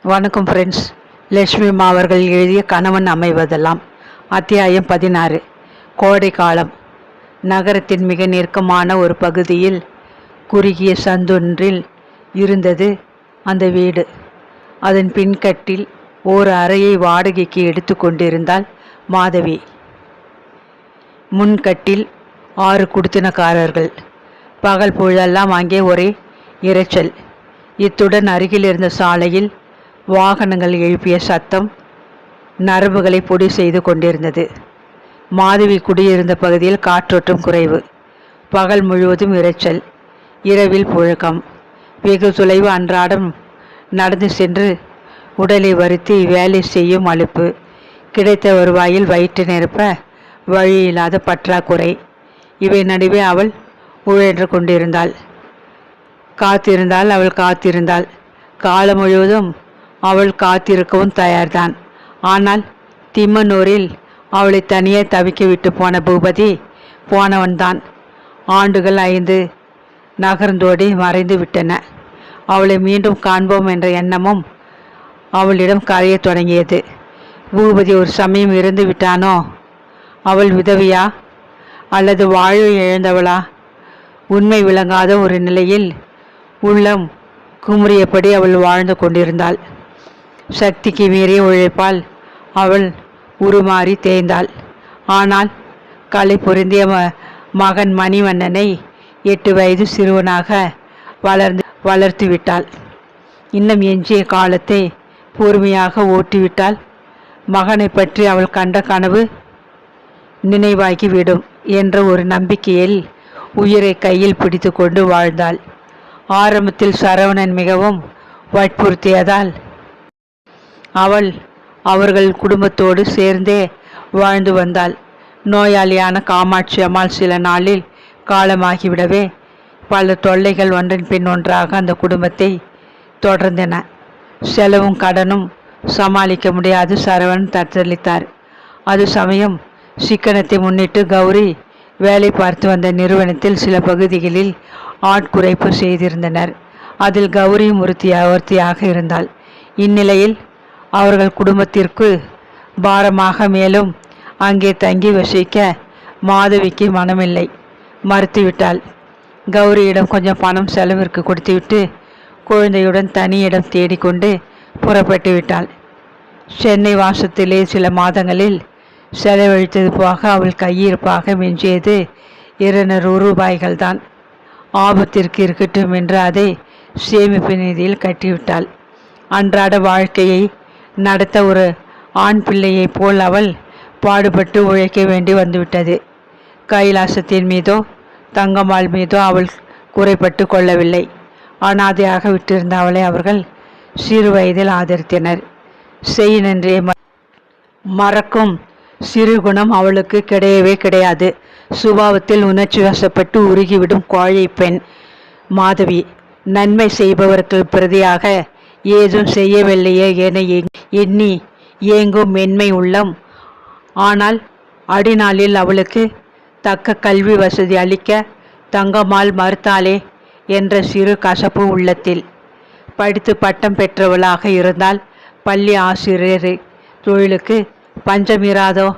வணக்கம் ஃப்ரெண்ட்ஸ். லட்சுமி அம்மா அவர்கள் எழுதிய கணவன் அமைவதெல்லாம். அத்தியாயம் 16. கோடை காலம். நகரத்தின் மிக நெருக்கமான ஒரு பகுதியில் குறுகிய சந்தொன்றில் இருந்தது அந்த வீடு. அதன் பின்கட்டில் ஓர் அறையை வாடகைக்கு எடுத்து கொண்டிருந்தாள் மாதவி. முன்கட்டில் 6 குடித்தனக்காரர்கள். பகல் பொழுதெல்லாம் அங்கே ஒரே இரைச்சல். இத்துடன் அருகில் இருந்த சாலையில் வாகனங்கள் எழுப்பிய சத்தம் நரம்புகளை பொடி செய்து கொண்டிருந்தது. மாதவி குடியிருந்த பகுதியில் காற்றோட்டம் குறைவு. பகல் முழுவதும் இரைச்சல், இரவில் புழக்கம். வெகு தொலைவு அன்றாடம் நடந்து சென்று உடலை வருத்தி வேலை செய்யும் அலுப்பு. கிடைத்த வருவாயில் வயிற்று நிரப்ப வழியில்லாத பற்றாக்குறை. இவை நடுவே அவள் உழன்று கொண்டிருந்தாள். அவள் காத்திருந்தாள். காலம் முழுவதும் அவள் காத்திருக்கவும் தயார்தான். ஆனால் திம்மனூரில் அவளை தனியே தவிக்க விட்டு போன பூபதி போனவன்தான். ஆண்டுகள் 5 நகர்ந்தோடி மறைந்து விட்டன. அவளை மீண்டும் காண்போம் என்ற எண்ணமும் அவளிடம் கரைய தொடங்கியது. பூபதி ஒரு சமயம் இருந்து விட்டானோ? அவள் விதவியா அல்லது வாழ்வை இழந்தவளா? உண்மை விளங்காத ஒரு நிலையில் உள்ளம் குமுறியபடி அவள் வாழ்ந்து கொண்டிருந்தாள். சக்திக்கு மீறிய உழைப்பால் அவள் உருமாறி தேய்ந்தாள். ஆனால் கலை பொருந்திய மகன் மணிவண்ணனை 8 வயது சிறுவனாக வளர்த்து விட்டாள். இன்னும் எஞ்சிய காலத்தை பொறுமையாக ஓட்டிவிட்டால் மகனை பற்றி அவள் கண்ட கனவு நினைவாகிவிடும் என்ற ஒரு நம்பிக்கையில் உயிரை கையில் பிடித்து கொண்டு வாழ்ந்தாள். ஆரம்பத்தில் சரவணன் மிகவும் வற்புறுத்தியதால் அவள் அவர்கள் குடும்பத்தோடு சேர்ந்தே வாழ்ந்து வந்தாள். நோயாளியான காமாட்சி அம்மாள் சில நாளில் காலமாகிவிடவே பல தொல்லைகள் ஒன்றன் பின் ஒன்றாக அந்த குடும்பத்தை தொடர்ந்தன. செலவும் கடனும் சமாளிக்க முடியாது சரவணன் தத்தளித்தார். அது சமயம் சிக்கனத்தை முன்னிட்டு கௌரி வேலை பார்த்து வந்த நிறுவனத்தில் சில பகுதிகளில் ஆட்குறைப்பு செய்திருந்தனர். அதில் கௌரியும் ஒருத்தியாக இருந்தாள். இந்நிலையில் அவர்கள் குடும்பத்திற்கு பாரமாக மேலும் அங்கே தங்கி வசிக்க மாதவிக்கு மனமில்லை. மறுத்துவிட்டாள். கௌரியிடம் கொஞ்சம் பணம் செலவிற்கு கொடுத்துவிட்டு குழந்தையுடன் தனி இடம் தேடிக்கொண்டு புறப்பட்டு விட்டாள். சென்னை வாசத்திலே சில மாதங்களில் செலவழித்தது போக அவள் கையிருப்பாக மிஞ்சியது 200 ரூபாய்கள்தான். ஆபத்திற்கு இருக்கட்டும் என்று அதை சேமிப்பு நிதியில் கட்டிவிட்டாள். அன்றாட வாழ்க்கையை நடத்த ஒரு ஆண் பிள்ளையை போல் அவள் பாடுபட்டு உழைக்க வேண்டி வந்துவிட்டது. கைலாசத்தின் மீதோ தங்கம்மாள் மீதோ அவள் குறைப்பட்டு கொள்ளவில்லை. அனாதையாக விட்டிருந்த அவளை அவர்கள் சிறு வயதில் ஆதரித்தனர். செய் நன்றே மறக்கும் சிறு குணம் அவளுக்கு கிடையவே கிடையாது. சுபாவத்தில் உணர்ச்சி வசப்பட்டு உருகிவிடும் கோழை பெண் மாதவி. நன்மை செய்பவருக்கு பிரதியாக ஏதும் செய்யவில்லையே என எண்ணி ஏங்கும் மென்மை உள்ளம். ஆனால் அடிநாளில் அவளுக்கு தக்க கல்வி வசதி அளிக்க தங்கம்மாள் மறுத்தாளே என்ற சிறு கசப்பு உள்ளத்தில். படித்து பட்டம் பெற்றவளாக இருந்தால் பள்ளி ஆசிரியர் தொழிலுக்கு பஞ்சமிராதோ?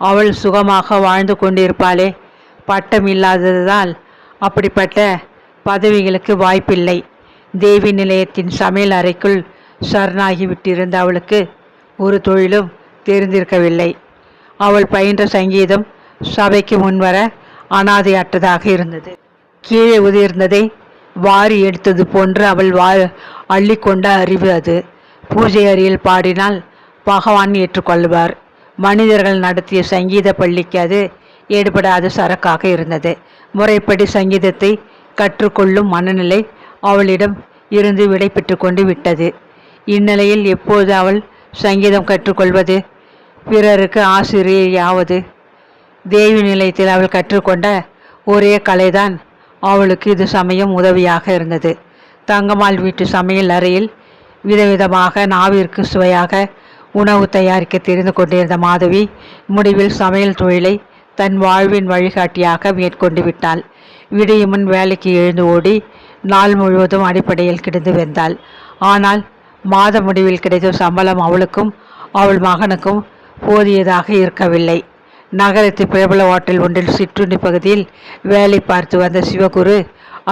அவள் சுகமாக வாழ்ந்து கொண்டிருப்பாளே. பட்டம் இல்லாததால் அப்படிப்பட்ட பதவிகளுக்கு வாய்ப்பில்லை. தேவி நிலையத்தின் சமையல் அறைக்குள் சரணாகி விட்டிருந்த அவளுக்கு ஒரு தொழிலும் தெரிந்திருக்கவில்லை. அவள் பயின்ற சங்கீதம் சபைக்கு முன்வர அனாதையற்றதாக இருந்தது. கீழே உதிர்ந்ததை வாரி எடுத்தது போன்று அவள் அள்ளிக்கொண்ட அறிவு அது. பூஜை அறையில் பாடினால் பகவான் ஏற்றுக்கொள்வார். மனிதர்கள் நடத்திய சங்கீத பள்ளிக்கு அது ஏற்படாத சரக்காக இருந்தது. முறைப்படி சங்கீதத்தை கற்றுக்கொள்ளும் மனநிலை அவளிடம் இருந்து விடை பெற்று கொண்டு விட்டது. இந்நிலையில் எப்போது அவள் சங்கீதம் கற்றுக்கொள்வது? பிறருக்கு ஆசிரியையாவது? தேவி நிலையத்தில் அவள் கற்றுக்கொண்ட ஒரே கலைதான் அவளுக்கு இது சமயம் உதவியாக இருந்தது. தங்கம்மாள் வீட்டு சமையல் அறையில் விதவிதமாக நாவிற்கு சுவையாக உணவு தயாரிக்க தெரிந்து கொண்டிருந்த மாதவி முடிவில் சமையல் தொழிலை தன் வாழ்வின் வழிகாட்டியாக மேற்கொண்டு விட்டாள். விடியுமுன் வேலைக்கு எழுந்து ஓடி நாள் முழுவதும் அடிப்படையில் கிடந்து வெந்தாள். ஆனால் மாத முடிவில் கிடைத்த சம்பளம் அவளுக்கும் அவள் மகனுக்கும் போதியதாக இருக்கவில்லை. நகரத்து பிரபல ஹோட்டல் ஒன்றில் சிற்றுண்டி பகுதியில் வேலை பார்த்து வந்த சிவகுரு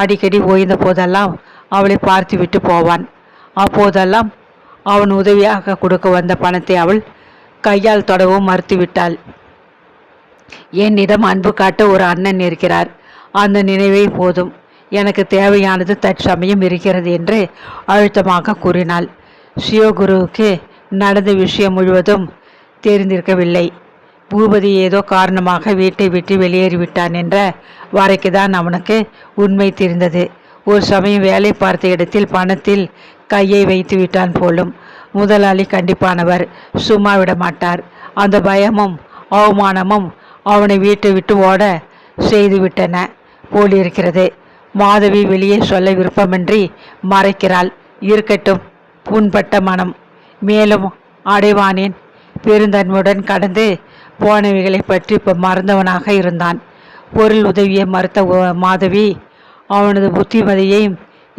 அடிக்கடி ஓய்ந்த போதெல்லாம் அவளை பார்த்துவிட்டு போவான். அப்போதெல்லாம் அவன் உதவியாக கொடுக்க வந்த பணத்தை அவள் கையால் தொடவும் மறுத்துவிட்டாள். என்னிடம் அன்பு காட்ட ஒரு அண்ணன் இருக்கிறார், அந்த நினைவே போதும், எனக்கு தேவையானது தற்சமயம் இருக்கிறது என்று அழுத்தமாக கூறினாள். சிவகுருவுக்கு நடந்த விஷயம் முழுவதும் தெரிந்திருக்கவில்லை. பூபதி ஏதோ காரணமாக வீட்டை விட்டு வெளியேறிவிட்டான் என்ற வரைக்குதான் அவனுக்கு உண்மை தெரிந்தது. ஒரு சமயம் வேலை பார்த்த இடத்தில் பணத்தில் கையை வைத்து விட்டான் போலும். முதலாளி கண்டிப்பானவர், சும்மா விட மாட்டார். அந்த பயமும் அவமானமும் அவனை வீட்டை விட்டு ஓட செய்துவிட்டன போலிருக்கிறது. மாதவி வெளியே சொல்ல விருப்பமின்றி மறைக்கிறாள். இருக்கட்டும், புண்பட்ட மனம், மேலும் அடைவானேன். பெருந்தன்மையுடன் கடந்து போனவைகளை பற்றி இப்போ மறந்தவனாக இருந்தான். பொருள் உதவியை மறுத்த மாதவி அவனது புத்திமதியை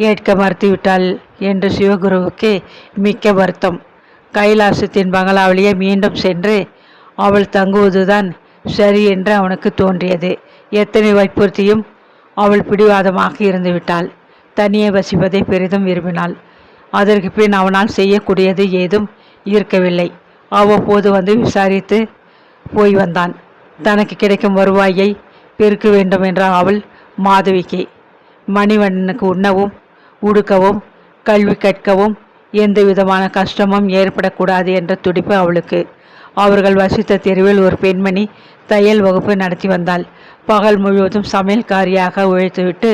ஏற்க மறுத்துவிட்டாள் என்று சிவகுருவுக்கு மிக்க வருத்தம். கைலாசத்தின் பங்களாவிலேயே மீண்டும் சென்று அவள் தங்குவதுதான் சரி என்று அவனுக்கு தோன்றியது. எத்தனை வற்புறுத்தியும் அவள் பிடிவாதமாக இருந்துவிட்டாள். தனியே வசிப்பதை பெரிதும் விரும்பினாள். அதற்கு பின் அவனால் செய்யக்கூடியது ஏதும் இருக்கவில்லை. அவ்வப்போது வந்து விசாரித்து போய் வந்தான். தனக்கு கிடைக்கும் வருவாயை பெருக்க வேண்டும் என்ற அவள் மாதவிக்கு. மணிவண்ணனுக்கு உண்ணவும் உடுக்கவும் கல்வி கற்கவும் எந்த விதமான கஷ்டமும் ஏற்படக்கூடாது என்ற துடிப்பு அவளுக்கு. அவர்கள் வசித்த தெருவில் ஒரு பெண்மணி தையல் வகுப்பு நடத்தி வந்தாள். பகல் முழுவதும் சமையல்காரியாக உழைத்துவிட்டு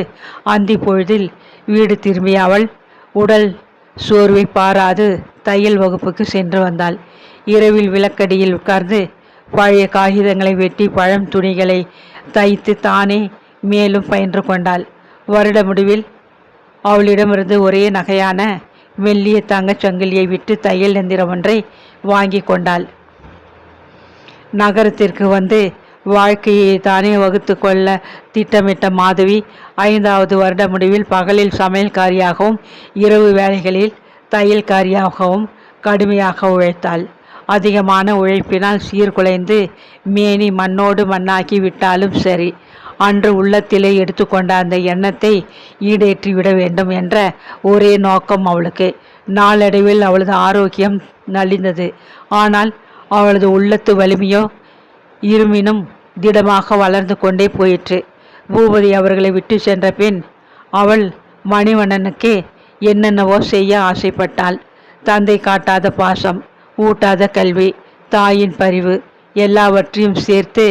அந்தி பொழுதில் வீடு திரும்பிய அவள் உடல் சோர்வை பாராது தையல் வகுப்புக்கு சென்று வந்தாள். இரவில் விளக்கடியில் உட்கார்ந்து பழைய காகிதங்களை வெட்டி பழம் துணிகளை தைத்து தானே மேலும் பயின்று கொண்டாள். வருட முடிவில் அவளிடமிருந்து ஒரே நகையான மெல்லிய தங்கச் சங்கிலியை விட்டு தையல் எந்திரம் ஒன்றை வாங்கி கொண்டாள். நகரத்திற்கு வந்து வாழ்க்கையை தானே வகுத்து கொள்ள திட்டமிட்ட மாதவி 5வது வருட முடிவில் பகலில் சமையல்காரியாகவும் இரவு வேலைகளில் தையல்காரியாகவும் கடுமையாக உழைத்தாள். அதிகமான உழைப்பினால் சீர்குலைந்து மேனி மண்ணோடு மண்ணாக்கி விட்டாலும் சரி, அன்று உள்ளத்திலே எடுத்துக்கொண்ட அந்த எண்ணத்தை ஈடேற்றி விட வேண்டும் என்ற ஒரே நோக்கம் அவளுக்கு. நாளடைவில் அவளது ஆரோக்கியம் நலிந்தது. ஆனால் அவளது உள்ளத்து வலிமையோ இருமினும் திடமாக வளர்ந்து கொண்டே போயிற்று. பூபதி அவர்களை விட்டு சென்ற பின் அவள் மணிவண்ணனுக்கு என்னென்னவோ செய்ய ஆசைப்பட்டாள். தந்தை காட்டாத பாசம், ஊட்டாத கல்வி, தாயின் பரிவு எல்லாவற்றையும் சேர்த்து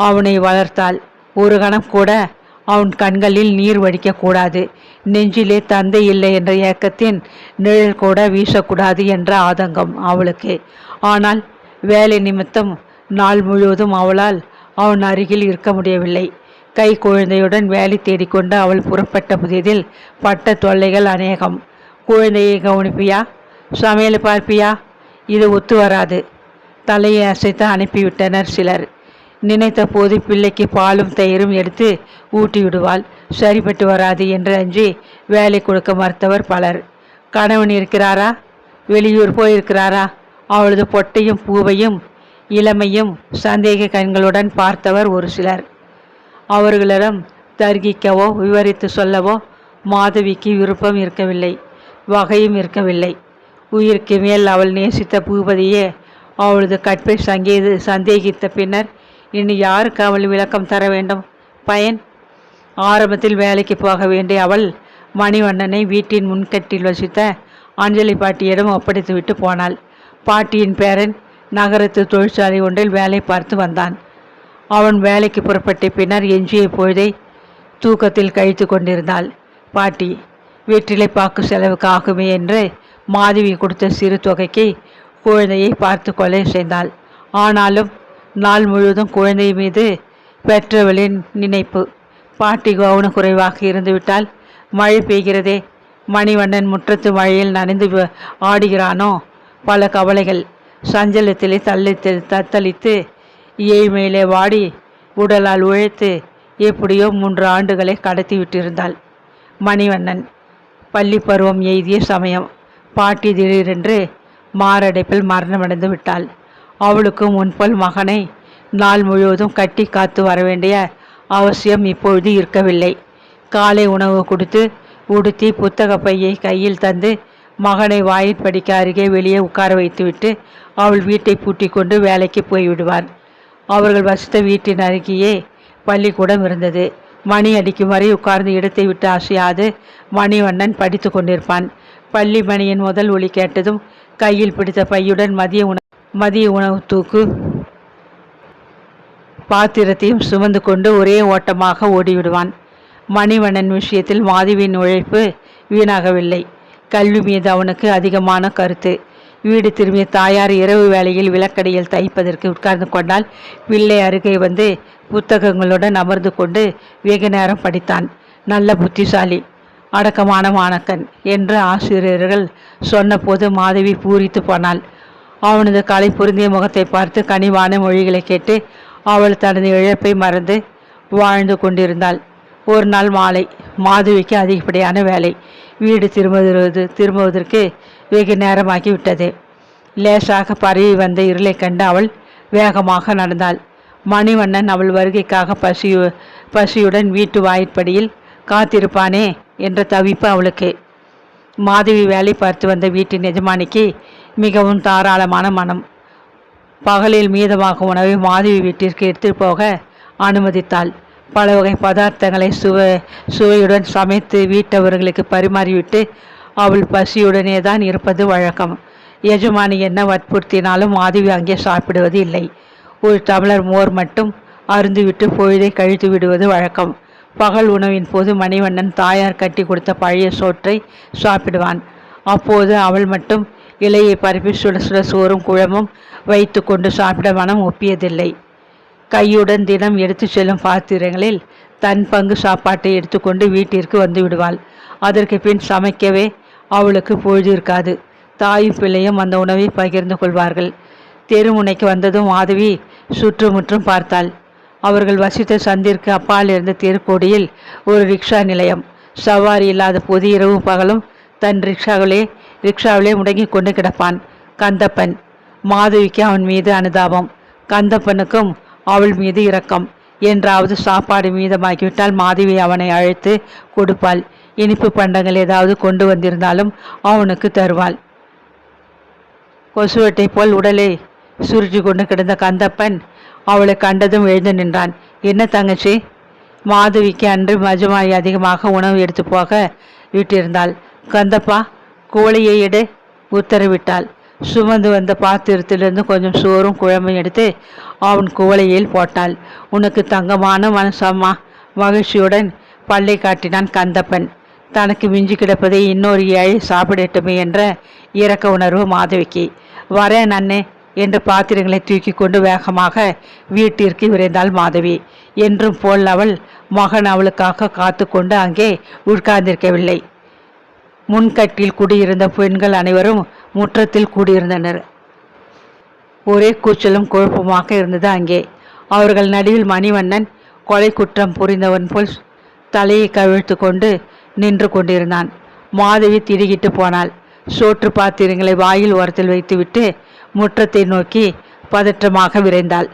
அவனை வளர்த்தாள். ஒரு கணம் கூட அவன் கண்களில் நீர் வடிக்கக்கூடாது. நெஞ்சிலே தந்தை இல்லை என்ற ஏக்கத்தின் நிழல் கூட வீசக்கூடாது என்ற ஆதங்கம் அவளுக்கு. ஆனால் வேலை நிமித்தம் நாள் முழுவதும் அவளால் அவன் அருகில் இருக்க முடியவில்லை. கை குழந்தையுடன் வேலை தேடிக்கொண்டு அவள் புறப்பட்ட புதியதில் பட்ட தொல்லைகள் அநேகம். குழந்தையை கவனிப்பியா, சமையலை பார்ப்பியா, இது ஒத்து வராது. தலையை அசைத்து அனுப்பிவிட்டனர் சிலர். நினைத்த போது பிள்ளைக்கு பாலும் தயிரும் எடுத்து ஊட்டி விடுவாள். சரிப்பட்டு வராது என்று அஞ்சி வேலை கொடுக்க மறுத்தவர் பலர். கணவன் இருக்கிறாரா, வெளியூர் போயிருக்கிறாரா, அவளது பொட்டையும் பூவையும் இளமையும் சந்தேக கண்களுடன் பார்த்தவர் ஒரு சிலர். அவர்களிடம் தர்கிக்கவோ விவரித்து சொல்லவோ மாதவிக்கு விருப்பம் இருக்கவில்லை, வகையும் இருக்கவில்லை. உயிருக்கு மேல் அவள் நேசித்த பூபதியே அவளது கற்பை சந்தேகித்த பின்னர் இனி யாருக்கு அவள் விளக்கம் தர வேண்டும்? பயன்? ஆரம்பத்தில் வேலைக்கு போக வேண்டிய அவள் மணிவண்ணனை வீட்டின் முன்கட்டில் வசித்த அஞ்சலி பாட்டியிடம் ஒப்படைத்துவிட்டு போனாள். பாட்டியின் பேரன் நகரத்து தொழிற்சாலை ஒன்றில் வேலை பார்த்து வந்தான். அவன் வேலைக்கு புறப்பட்ட பின்னர் எஞ்சிய பொழுதை தூக்கத்தில் கழித்து கொண்டிருந்தாள். பாட்டி வெற்றிலை பாக்கு செலவுக்கு ஆகுமே என்று மாதவி கொடுத்த சிறு தொகைக்கு குழந்தையை பார்த்து கொலை செய்தாள். ஆனாலும் நாள் முழுவதும் குழந்தை மீது பெற்றவளின் நினைப்பு. பாட்டி கவனக்குறைவாக இருந்துவிட்டால் மழை பெய்கிறதே, மணிவண்ணன் முற்றத்து மழையில் நனைந்து ஆடுகிறானோ, பல கவலைகள் சஞ்சலத்திலே தத்தளித்து ஏழ்மையிலே வாடி உடலால் உழைத்து எப்படியோ 3 ஆண்டுகளை கடத்தி விட்டிருந்தாள். மணிவண்ணன் பள்ளி பருவம் எய்திய சமயம். பாட்டி திடீரென்று மாரடைப்பில் மரணமடைந்து விட்டாள். அவளுக்கும் முன்போல் மகனை நாள் முழுவதும் கட்டி காத்து வரவேண்டிய அவசியம் இப்பொழுது இருக்கவில்லை. காலை உணவு கொடுத்து உடுத்தி புத்தக பையை கையில் தந்து மகனை வாயில் படிக்க அருகே வெளியே உட்கார வைத்துவிட்டு அவள் வீட்டை பூட்டி கொண்டு வேலைக்கு போய்விடுவார். அவர்கள் வசித்த வீட்டின் அருகேயே பள்ளிக்கூடம் இருந்தது. மணி அடிக்கும் வரை உட்கார்ந்து இடத்தை விட்டு அசையாது மணிவண்ணன் படித்து கொண்டிருப்பான். பள்ளி மணியின் முதல் ஒலி கேட்டதும் கையில் பிடித்த பையுடன் மதிய உணவு தூக்கு பாத்திரத்தையும் சுமந்து கொண்டு ஒரே ஓட்டமாக ஓடிவிடுவான். மணிவண்ணன் விஷயத்தில் மாதவியின் உழைப்பு வீணாகவில்லை. கல்வி மீது அவனுக்கு அதிகமான கருத்து. வீடு திரும்பிய தாயார் இரவு வேளையில் விளக்கடியில் தைப்பதற்கு உட்கார்ந்து கொண்டால் பிள்ளை அருகே வந்து புத்தகங்களுடன் அமர்ந்து கொண்டு வெகு நேரம் படித்தான். நல்ல புத்திசாலி, அடக்கமான மாணக்கன் என்று ஆசிரியர்கள் சொன்னபோது மாதவி பூரித்து போனாள். அவனது கலை பொருந்திய முகத்தை பார்த்து கனிவான மொழிகளை கேட்டு அவள் தனது இழப்பை மறந்து வாழ்ந்து கொண்டிருந்தாள். ஒரு நாள் மாலை மாதவிக்கு அதிகப்படியான வேலை. வீடு திரும்புவதற்கு வெகு நேரமாகிவிட்டது. லேசாக பரவி வந்த இருளை கண்டு அவள் வேகமாக நடந்தாள். மணிவண்ணன் அவள் வருகைக்காக பசியுடன் வீட்டு வாயிற்படியில் காத்திருப்பானே என்ற தவிப்பு அவளுக்கு. மாதவி வேலை பார்த்து வந்த வீட்டின் எஜமானிக்கு மிகவும் தாராளமான மனம். பகலில் மீதமாகும் உணவை மாதவி வீட்டிற்கு எடுத்து போக அனுமதித்தாள். பல வகை பதார்த்தங்களை சுவையுடன் சமைத்து வீட்டவர்களுக்கு பரிமாறிவிட்டு அவள் பசியுடனே தான் இருப்பது வழக்கம். எஜமானி என்ன வற்புறுத்தினாலும் மாதவி அங்கே சாப்பிடுவது இல்லை. ஒரு டம்ளர் மோர் மட்டும் அருந்துவிட்டு பொழுதை கழித்து விடுவது வழக்கம். பகல் உணவின் போது மணிவண்ணன் தாயார் கட்டி கொடுத்த பழைய சோற்றை சாப்பிடுவான். அப்போது அவள் மட்டும் இலையை பரப்பி சுட சுட சோறும் குழம்பும் வைத்து கொண்டு சாப்பிட மனம் ஒப்பியதில்லை. கையுடன் தினம் எடுத்து செல்லும் பாத்திரங்களில் தன் பங்கு சாப்பாட்டை எடுத்துக்கொண்டு வீட்டிற்கு வந்து விடுவாள். அதற்கு பின் சமைக்கவே அவளுக்கு பொழுது இருக்காது. தாயும் பிள்ளையும் அந்த உணவை பகிர்ந்து கொள்வார்கள். தெருமுனைக்கு வந்ததும் மாதவி சுற்றுமுற்றும் பார்த்தாள். அவர்கள் வசித்த சந்திற்கு அப்பால் இருந்த தெருக்கோடியில் ஒரு ரிக்ஷா நிலையம். சவாரி இல்லாத போது இரவு பகலும் தன் ரிக்ஷாவிலே முடங்கி கொண்டு கிடப்பான் கந்தப்பன். மாதவிக்கு அவன் மீது அனுதாபம், கந்தப்பனுக்கும் அவள் மீது இரக்கம். என்றாவது சாப்பாடு மீதமாகிவிட்டால் மாதவி அவனை அழைத்து கொடுப்பாள். இனிப்பு பண்டங்கள் ஏதாவது கொண்டு வந்திருந்தாலும் அவனுக்கு தருவாள். கொசுவட்டை போல் உடலை சுருட்டி கொண்டு கிடந்த கந்தப்பன் அவளை கண்டதும் எழுந்து நின்றான். என்ன தங்கச்சி? மாதவிக்கு அன்று மஜமாயி அதிகமாக உணவு எடுத்து போக விட்டிருந்தாள். கந்தப்பா, கோழியை எடு உத்தரவிட்டாள். சுமந்து வந்த பாத்திரத்திலிருந்து கொஞ்சம் சோறும் குழம்பும் எடுத்து அவன் குவளையில் போட்டாள். உனக்கு தங்கமான மனசம்மா. மகிழ்ச்சியுடன் பல்லை காட்டினான் கந்தப்பன். தனக்கு மிஞ்சி கிடப்பதை இன்னொரு ஏழை சாப்பிடட்டுமே என்ற இரக்க உணர்வு மாதவிக்கு. வரேன் அண்ணே என்று பாத்திரங்களை தூக்கி கொண்டு வேகமாக வீட்டிற்கு விரைந்தாள் மாதவி. என்றும் போல் அவள் மகன் அவளுக்காக காத்து கொண்டு அங்கே உட்கார்ந்திருக்கவில்லை. முன்கட்டில் குடியிருந்த பெண்கள் அனைவரும் முற்றத்தில் கூடியிருந்தனர். ஒரே கூச்சலும் குழப்பமாக இருந்தது அங்கே. அவர்கள் நடுவில் மணிவண்ணன் கொலை குற்றம் புரிந்தவன் போல் தலையை கவிழ்த்து கொண்டு நின்று கொண்டிருந்தான். மாதவி திடுகிட்டு போனாள். சோற்று பாத்திரங்களை வாயில் ஓரத்தில் வைத்துவிட்டு முற்றத்தை நோக்கி பதற்றமாக விரைந்தாள்.